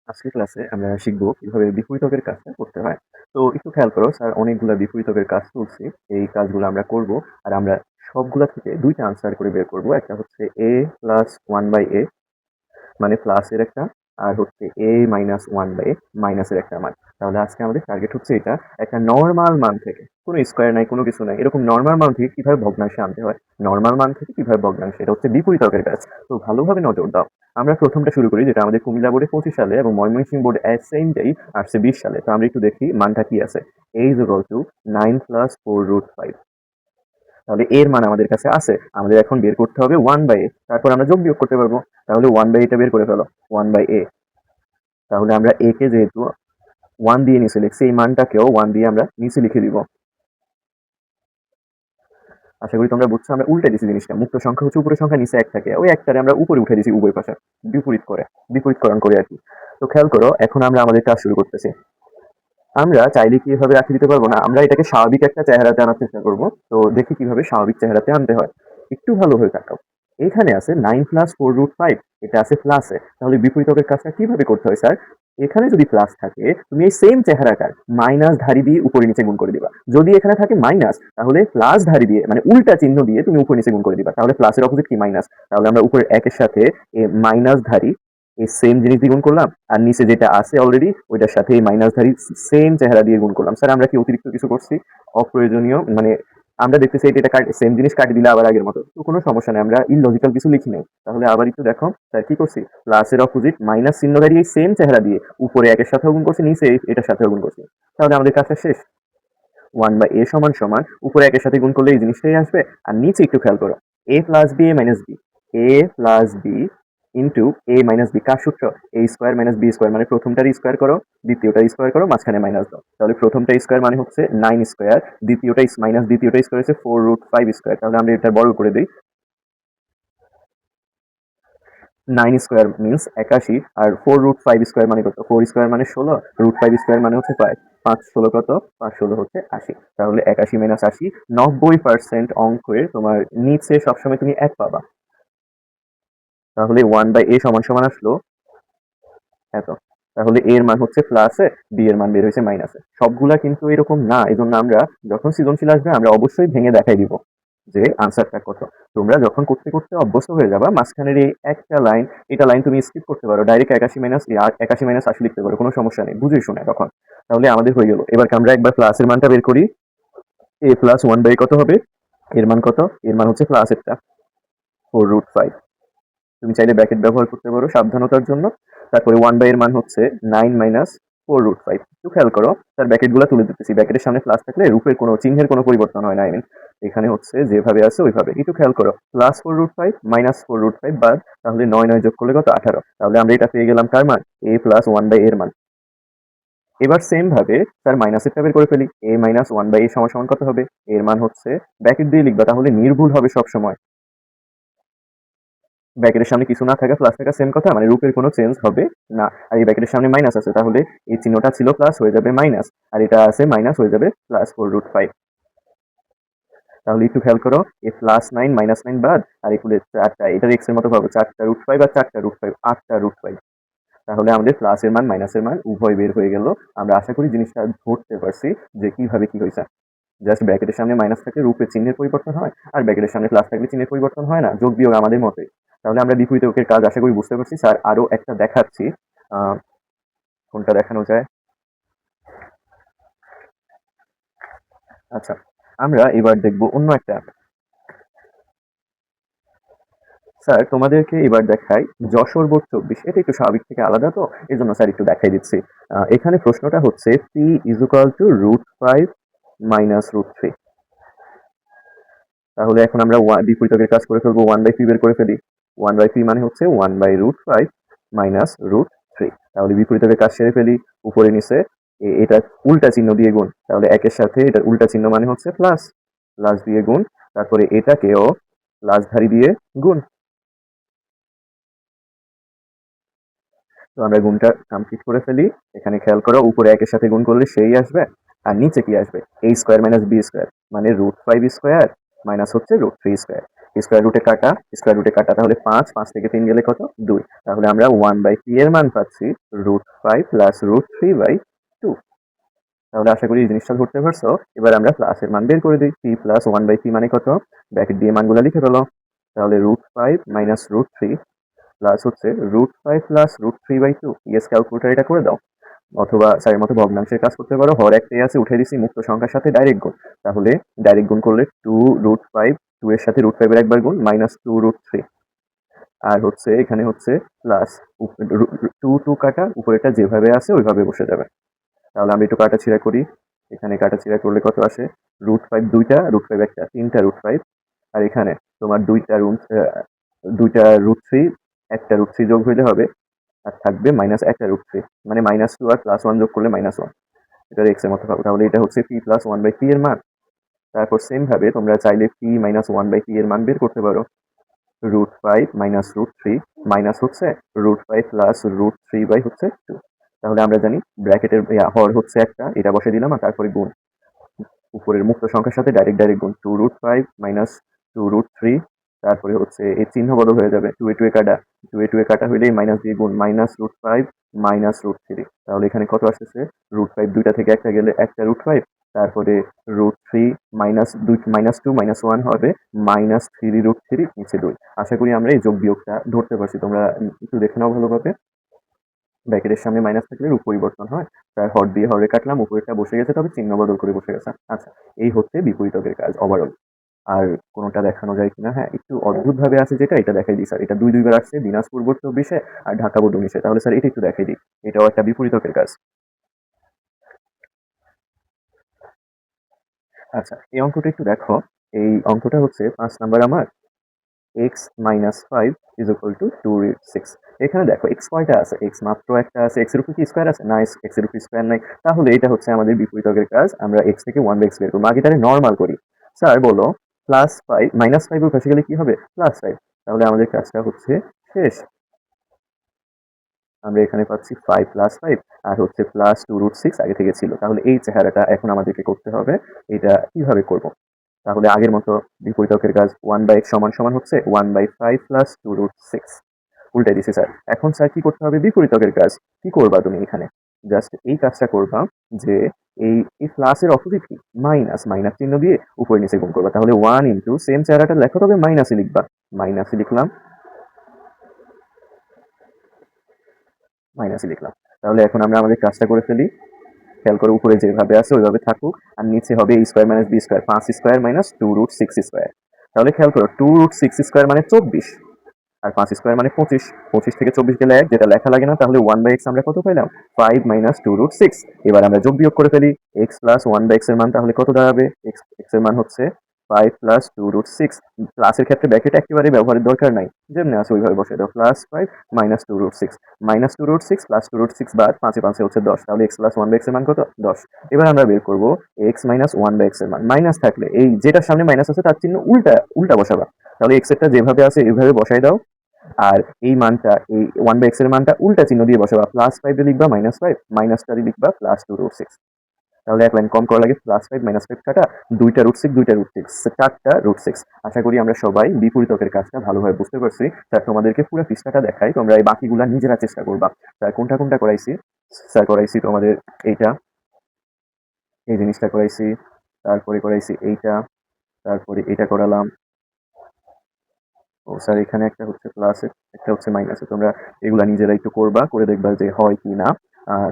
আজকের ক্লাসে আমরা শিখব কিভাবে বিপরীতকের কাজটা করতে হয়। তো একটু খেয়াল করো, স্যার অনেকগুলা বিপরীতকের কাজ তুলছি। এই কাজগুলো আমরা করব, আর আমরা সবগুলা থেকে ২ টা আনসার করে বের করব। একটা হচ্ছে a প্লাস 1/a, মানে প্লাসের একটা, আর হচ্ছে a মাইনাস 1/a, মাইনাসের একটা মান। তাহলে আজকে আমাদের টার্গেট হচ্ছে এটা, একটা নরমাল মান থেকে, কোনো স্কয়ার নাই, কোনো কিছু নাই, এরকম নরমাল মান থেকে কিভাবে ভগ্নাংশে আনতে হয়, নরমাল মান থেকে কিভাবে ভগ্নাংশে, এটা হচ্ছে বিপরীতকের কাজ। তো ভালোভাবে নজর দাও। আমরা প্রথমটা শুরু করি, যেটা আমাদের কুমিল্লা বোর্ডে 25 সালে এবং ময়মনসিংহ বোর্ডে সেম ডেই আসছে 20 সালে। তো আমরা একটু দেখি মানটা কি আছে। a is equal to 9 plus 4√5। তাহলে এর মান আমাদের কাছে আছে, আমাদের এখন বের করতে হবে 1/a, তারপর আমরা যোগ বিয়োগ করতে পারবো। তাহলে 1/a টা বের করে ফেলো, 1/a। তাহলে আমরা a কে যেহেতু 1 দিয়ে নিচে লিখছি, এই মানটাকেও 1 দিয়ে আমরা নিচে লিখে দিব। আশা করি তোমরা বুঝছো, আমরা উল্টে দিছি জিনিসটা। মুক্ত সংখ্যা হচ্ছে উপরের সংখ্যা, নিচে 1 থাকে, ওই একটারে আমরা উপরে উঠে দিছি উভয় পাশে, বিপরীতকরণ করে আর কি। তো খেয়াল করো, এখন আমরা আমাদের কাজ শুরু করতেছি। আমরা চাইলে কি এভাবে রাখি দিতে পারবো না, আমরা এটাকে স্বাভাবিক একটা চেহারাতে আনার চেষ্টা করবো। তো দেখি কিভাবে স্বাভাবিক চেহারাতে আনতে হয়। একটু ভালোভাবে তাকাও, এখানে আছে 9 প্লাস 4√5, এটা আছে প্লাসে। তাহলে বিপরীতকের কাজটা কিভাবে করতে হয় স্যার? এখানে যদি প্লাস থাকে, তুমি এই সেম চেহারাটার মাইনাস ধারি দিয়ে উপরে নিচে গুণ করে দিবা। যদি এখানে থাকে মাইনাস, তাহলে প্লাস ধারি দিয়ে, মানে উল্টা চিহ্ন দিয়ে তুমি উপরে নিচে গুণ করে দিবা। তাহলে প্লাসের অপোজিট কি? মাইনাস। তাহলে আমরা উপরে একের সাথে মাইনাস ধারি এই সেম জিনিস দিয়ে গুণ করলাম, আর নিচে যেটা আছে অলরেডি ওইটার সাথে এই মাইনাস ধারি সেম চেহারা দিয়ে গুণ করলাম। স্যার আমরা কি অতিরিক্ত কিছু করছি? অপ্রয়োজনীয়, মানে আমরা দেখতেছি এটা সেম জিনিস কাটি দিলে আবার আগের মতো, তো কোনো সমস্যা নেই, আমরা ইললজিক্যাল কিছু লিখি নাই। তাহলে আবার একটু দেখো, স্যার কি করছি, প্লাসের অপোজিট মাইনাস চিহ্ন দাঁড়িয়ে সেম চেহারা দিয়ে উপরে একের সাথে গুণ করছি, নিচে এটার সাথে গুণ করছি। তাহলে আমাদের কাজটা শেষ। 1/a সমান সমান উপরে একের সাথে গুণ করলে এই জিনিসটাই আসবে, আর নিচে একটু খেয়াল করো, a plus B, a minus B, a plus B into a minus B. কার সূত্র? a square minus B square, মানে প্রথমটার স্কোয়ার করো, দ্বিতীয়টা স্কোয়ার করো, মাঝখানে মাইনাস দাও। তাহলে প্রথমটা স্কোয়ার মানে হচ্ছে 9 স্কোয়ার, দ্বিতীয়টা মাইনাস দ্বিতীয়টা স্কোয়ার হচ্ছে 4√5 স্কোয়ার। তাহলে আমরা এটা বর্গ করে দিই। 9 স্কোয়ার মিনস 81, আর 4√5 স্কোয়ার মানে কত? 4 স্কোয়ার মানে 16, √5 স্কোয়ার মানে হচ্ছে 5। 5 16 কত? 5 16 হচ্ছে 80। তাহলে 81 মাইনাস 80, 90% অঙ্কের তোমার নিচে সবসময় তুমি 1 পাবা। তাহলে 1/a সমান সমান আসলো এত। তাহলে এর মান হচ্ছে প্লাসে, বি এর মান বের হয়েছে মাইনাসে। সবগুলা কিন্তু এরকম না, এই জন্য আমরা যখন সৃজনশীল আসবে আমরা অবশ্যই ভেঙে দেখাই দিব যে আনসারটা কত। তোমরা যখন করতে করতে অভ্যস্ত হয়ে যাবা, মাঝখানের এই একটা লাইন, এটা লাইন তুমি স্কিপ করতে পারো, ডাইরেক্ট 81 মাইনাস 80 লিখতে পারো, কোনো সমস্যা নেই, বুঝে শুনে তখন। তাহলে আমাদের হয়ে গেল। এবার আমরা একবার প্লাসের মানটা বের করি। a প্লাস 1/a কত হবে? এর মান কত? এর মান হচ্ছে প্লাসেরটা 4√5। তুমি চাইলে ব্র্যাকেট ব্যবহার করতে পারো সাবধানতার জন্য। তারপরে 1/a এর মান হচ্ছে 9 মাইনাস 4√5। একটু খেয়াল করো, তার ব্র্যাকেটগুলো তুলে দিতেছি। ব্র্যাকেটের সামনে প্লাস থাকলে রূপের কোনো চিহ্নের কোনো পরিবর্তন হয় না, আই মিন এখানে হচ্ছে যেভাবে আছে ওইভাবে। একটু খেয়াল করো, প্লাস 4√5 মাইনাস 4√5 বাদ, তাহলে 9 9 যোগ করলে কত? 18। তাহলে আমরা এটা পেয়ে গেলাম কার মান? a প্লাস 1/a এর মান। এবার সেম ভাবে তার মাইনাসেরটা বের করে ফেলি। a মাইনাস 1/a সমান সমান কত হবে? এর মান হচ্ছে, ব্র্যাকেট দিয়ে লিখবা তাহলে নির্ভুল হবে সব সময়। ব্র্যাকেটের সামনে কিছু না থাকা, প্লাস থাকা, সেম কথা, মানে রূপের কোনো চেঞ্জ হবে না। আর এই ব্র্যাকেটের সামনে মাইনাস আছে, তাহলে এই চিহ্নটা ছিল প্লাস, হয়ে যাবে মাইনাস, আর এটা আছে মাইনাস, হয়ে যাবে প্লাস 4√5। তাহলে একটু খেয়াল করো, এই +9 -9 বাদ, আর এই ফুলের 4টা, এটার এক্স এর মতো পাবো 4টা √5 আর 4টা √5, 8টা √5। তাহলে আমাদের প্লাসের মান মাইনাসের মান উভয় বের হয়ে গেল। আমরা আশা করি জিনিসটা ধরতে পারছি যে কিভাবে কি হয়েছে। জাস্ট ব্র্যাকেটের সামনে মাইনাস থাকলে রূপের চিহ্নের পরিবর্তন হয়, আর ব্র্যাকেটের সামনে প্লাস থাকলে চিহ্নের পরিবর্তন হয় না, যোগ বিয়োগ আমাদের মতোই। তাহলে আমরা বিপরীতকের কাজ আশা করি বুঝতে পারছি। স্যার আরো একটা দেখাচ্ছি, কোনটা দেখানো যায়? আচ্ছা, আমরা এবার দেখব অন্য একটা। স্যার তোমাদেরকে এবার দেখাই যশোর বোর্ড 24, এটা একটু স্বাভাবিক থেকে আলাদা, তো এই জন্য স্যার একটু দেখাই দিচ্ছি। এখানে প্রশ্নটা হচ্ছে p = √5 মাইনাস √3। তাহলে এখন আমরা বিপরীতকের কাজ করে ফেলবো, 1/3 বের করে ফেলি। 1/3 মানে হচ্ছে 1/√5 মাইনাস √3। তাহলে বিপরীতকের কাজ সেরে ফেলি, উপরে নিচে এটা উল্টা চিহ্ন দিয়ে গুণ। তাহলে একের সাথে এটার উল্টা চিহ্ন মানে হচ্ছে প্লাস, প্লাস দিয়ে গুণ, তারপরে এটাকেও প্লাস ধারি দিয়ে গুণ। তো আমরা গুণটা কমপ্লিট করে ফেলি। এখানে খেয়াল করো, উপরে একের সাথে গুণ করলে সেই আসবে, আর নিচে কি আসবে? a square minus B square, মানে √5 স্কোয়ার মাইনাস হচ্ছে √3 স্কোয়ার। স্কোয়ার রুটে কাটা তাহলে 5 থেকে 3 গেলে কত 2, তাহলে আমরা 1/p এর মান পাচ্ছি √5 প্লাস √3/2। তাহলে আশা করি এই জিনিসটা ধরতে পারছো। এবার আমরা প্লাসের মান বের করে দিই। p প্লাস 1/p মানে কত, ব্র্যাকেট দিয়ে মানগুলো লিখে ফেলো। তাহলে √5 মাইনাস √3 প্লাস হচ্ছে √5 প্লাস √3/2। ইয়েস, ক্যালকুলেটর এটা করে দাও, অথবা স্যারের মতো ভগ্নাংশের কাজ করতে পারো। হর একটাই আছে, উঠে দিছি, মুক্ত সংখ্যার সাথে ডাইরেক্ট গুণ। তাহলে ডাইরেক্ট গুণ করলে 2√5, 2 এর সাথে √5 এর একবার গুণ, মাইনাস 2√3। আর হচ্ছে এখানে হচ্ছে প্লাস 2 কাটা, উপরেটা যেভাবে আছে ওইভাবে বসে যাবে। তাহলে আমি একটু কাটাছিড়া করি। এখানে কাটাছিড়া করলে কত আসে, √5 দুইটা, √5 একটা, 3টা √5। আর এখানে তোমার দুইটা √3, একটা √3 যোগ হইলে হবে, আর থাকবে মাইনাস একটা √3, মানে -2 আর +1 যোগ করলে -1। এটা এক্স এর মতো পাবো। তাহলে এটা হচ্ছে p প্লাস 1/p এর মান। তারপর সেম ভাবে তোমরা চাইলে p মাইনাস 1/p এর মান বের করতে পারো। √5 মাইনাস √3 মাইনাস হচ্ছে √5 প্লাস √3/2। তাহলে আমরা জানি ব্র্যাকেটের হর হচ্ছে একটা, এটা বসে দিলাম, আর তারপরে গুণ উপরের মুক্ত সংখ্যার সাথে ডাইরেক্ট গুণ 2√5 মাইনাস 2√3। তারপরে হচ্ছে এই চিহ্ন বদল হয়ে যাবে, 2 এ 2 এ কাটা, 2 এ 2 এ কাটা হইলেই মাইনাস দিয়ে গুণ, -√5 মাইনাস √3। তাহলে এখানে কত আসতেছে, √5 দুইটা থেকে একটা গেলে একটা √5, তারপরে √3 -2 -1 হবে -3√3 নিচে 2। আশা করি আমরা এই যোগ বিয়োগটা ধরতে পারছি। তোমরা একটু দেখে নাও ভালোভাবে। ব্র্যাকেটের সামনে মাইনাস থাকলে রূপ পরিবর্তন হয়। তার হর দিয়ে হরে কাটলাম, উপরেরটা বসে গেছে, তবে চিহ্ন বদল করে বসে গেছে। আচ্ছা, এই হচ্ছে বিপরীতকের কাজ ওভারঅল। আর কোনোটা দেখানো যায় কিনা, হ্যাঁ একটু অদ্ভুত ভাবে আছে যেটা, এটা দেখাই দিই স্যার। এটা দুইবার আসছে, দিনাজপুর বোর্ড 24-এ আর ঢাকা বোর্ড 19-এ। তাহলে স্যার এটা একটু দেখাই দিই, এটাও একটা বিপরীতকের কাজ। আচ্ছা, এই অঙ্কটা একটু দেখো। এই অঙ্কটা হচ্ছে 5 নাম্বার আমার, x minus 5 is equal to 2√6। এখানে দেখো x কয়টা আছে, x মাত্র একটা আছে। x এর উপর কি স্কোয়ার আছে, না x এর উপর স্কোয়ার নাই। তাহলে এটা হচ্ছে আমাদের বিপরীতকের কাজ। আমরা x থেকে 1/x বের করবো। আগে তাহলে নর্মাল করি। স্যার বলো +5 -5 এর পাশে গেলে কি হবে, +5। তাহলে আমাদের কাজটা হচ্ছে শেষ। আমরা এখানে পাচ্ছি 5 + 5 আর হচ্ছে প্লাস 2√6 আগে থেকে ছিল। তাহলে এই চেহারাটা এখন আমাদেরকে করতে হবে। এটা কিভাবে করব? তাহলে আগের মতো বিপরীতকের কাজ 1/x সমান সমান হচ্ছে 1/5 প্লাস 2√6। উল্টে দিছি স্যার। এখন স্যার কি করতে হবে, বিপরীতকের কাজ। কি করবা তুমি এখানে? জাস্ট এই কাজটা করবা যে এই প্লাসের অপোজিট কি, মাইনাস। মাইনাস চিহ্ন দিয়ে উপরে নিচে গুণ করবা। তাহলে 1 ইনটু সেম চেহারাটা লেখো, তবে মাইনাসে লিখবা। মাইনাসে লিখলাম, মাইনাসে লিখলাম। তাহলে এখন আমরা আমাদের কাজটা করে ফেলি। খেয়াল করে, উপরে যেভাবে আছে ওইভাবে থাকুক, আর নিচে হবে a square minus b square, 5 square minus 2√6 square. তাহলে খেয়াল করো, 2√6 স্কোয়ার মানে 24, আর 5 স্কোয়ার মানে 25। 25 থেকে 24 গেলে 1, যেটা লেখা লাগে না। তাহলে 1/x আমরা কত পাইলাম, 5 মাইনাস 2√6। এবার আমরা যোগ বিয়োগ করে ফেলি। x প্লাস 1/x এর মান তাহলে কত দাঁড়াবে, x এর মান হচ্ছে 5 প্লাস 2√6। প্লাসের ক্ষেত্রে ব্র্যাকেট একেবারে ব্যবহারের দরকার নাই, যেমনি আছে ওইভাবে বসে দাও। +5 মাইনাস 2√6, -2√6 প্লাস 2√6 বাদ 5 5 হচ্ছে 10। তাহলে x প্লাস 1/x এর মান কত, 10। এবার আমরা বের করব x মাইনাস 1/x এর মান। মাইনাস থাকলে এই যেটার সামনে মাইনাস আছে তার চিহ্ন উল্টা উল্টা বসাবা। তাহলে x এরটা যেভাবে আছে এইভাবে বসাই দাও, আর এই মানটা, এই 1/x এর মানটা উল্টা চিহ্ন দিয়ে বসাবা। +5 দিয়ে লিখবা -5, মাইনাসটা দিয়ে লিখবা +2√6। তাহলে এক লাইন কম করা লাগে, +5 -5 কাটা, দুইটা √6 চারটা √6। আশা করি আমরা সবাই বিপরীতকের কাজটা ভালোভাবে বুঝতে পারছি। স্যার তোমাদেরকে পুরো পৃষ্ঠাটা দেখাই, তোমরা এই বাকিগুলা নিজেরা চেষ্টা করবা। স্যার কোনটা কোনটা করাইছি, স্যার করাইছি তোমাদের এইটা, এই জিনিসটা করাইছি, তারপরে করাইছি এইটা, তারপরে এটা করালাম। ও স্যার, এখানে একটা হচ্ছে প্লাসে, একটা হচ্ছে মাইনাসে। তোমরা এগুলা নিজেরা একটু করবা, করে দেখবা যে হয় কি না।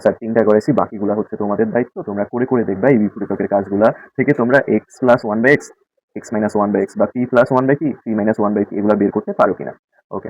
স্যার 3টা করেছি, বাকিগুলা হচ্ছে তোমাদের দায়িত্ব। তোমরা করে করে দেখবা এই বিপরীতকের কাজগুলা থেকে তোমরা x plus 1/x, x minus 1/x বা p plus 1/p, p minus 1/p এগুলা বের করতে পারো কিনা। ওকে।